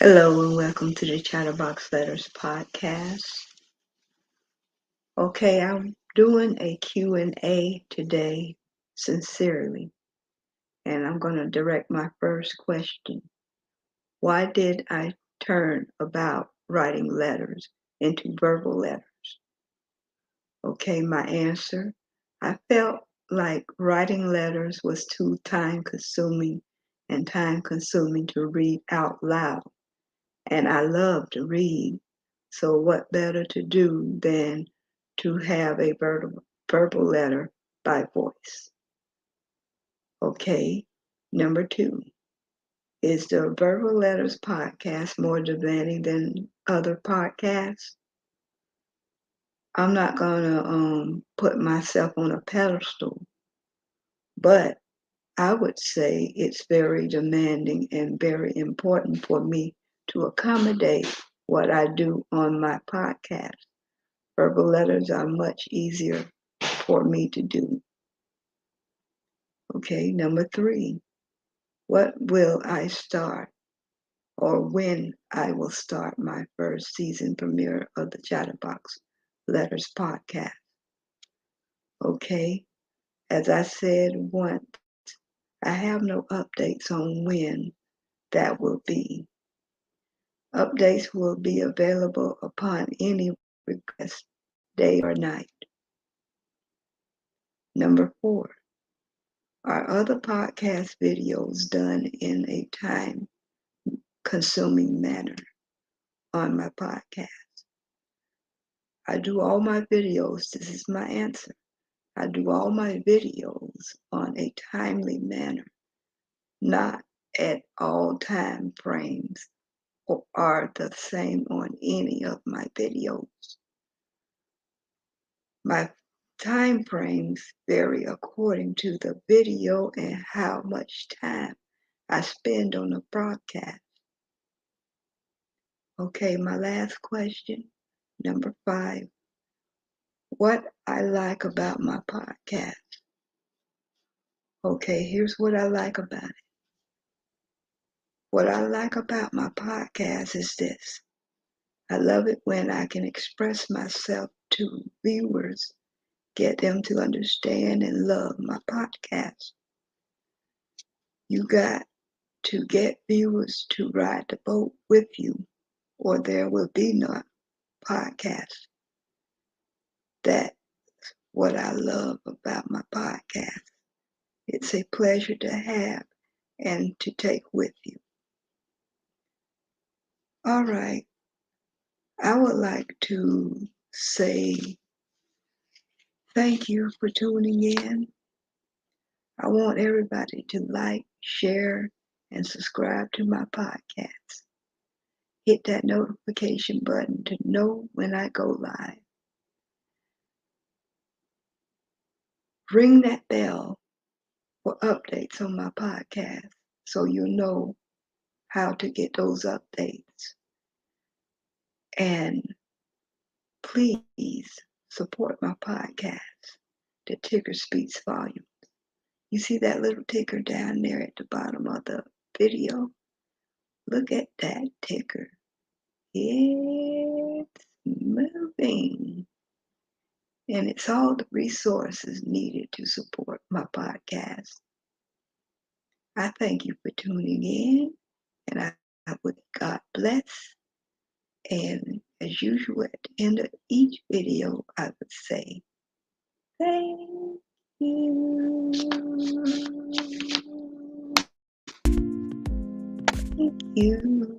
Hello and welcome to the Chatterbox Letters podcast. Okay, I'm doing a Q&A today, sincerely, and I'm going to direct my first question. Why did I turn about writing letters into verbal letters? Okay, my answer. I felt like writing letters was too time-consuming to read out loud. And I love to read, so what better to do than to have a verbal letter by voice? Okay, number 2. Is the Verbal Letters podcast more demanding than other podcasts? I'm not going to put myself on a pedestal, but I would say it's very demanding and very important for me to accommodate what I do on my podcast. Verbal letters are much easier for me to do. Okay, number 3. What will I start or when I will start my first season premiere of the Chatterbox Letters podcast? Okay, as I said once, I have no updates on when that will be. Updates will be available upon any request, day or night. Number 4. Are other podcast videos done in a time-consuming manner on my podcast? I do all my videos, this is my answer. I do all my videos on a timely manner, not at all time frames or are the same on any of my videos. My time frames vary according to the video and how much time I spend on the broadcast. Okay, my last question, number 5. What I like about my podcast. Okay, here's what I like about it. What I like about my podcast is this. I love it when I can express myself to viewers, get them to understand and love my podcast. You got to get viewers to ride the boat with you, or there will be no podcast. That's what I love about my podcast. It's a pleasure to have and to take with you. All right. I would like to say thank you for tuning in. I want everybody to like, share, and subscribe to my podcast. Hit that notification button to know when I go live. Ring that bell for updates on my podcast so you'll know how to get those updates. And please support my podcast. The ticker speaks volumes. You see that little ticker down there at the bottom of the video? Look at that ticker. It's moving. And it's all the resources needed to support my podcast. I thank you for tuning in, and I would God bless. And as usual, at the end of each video, I would say, thank you. Thank you.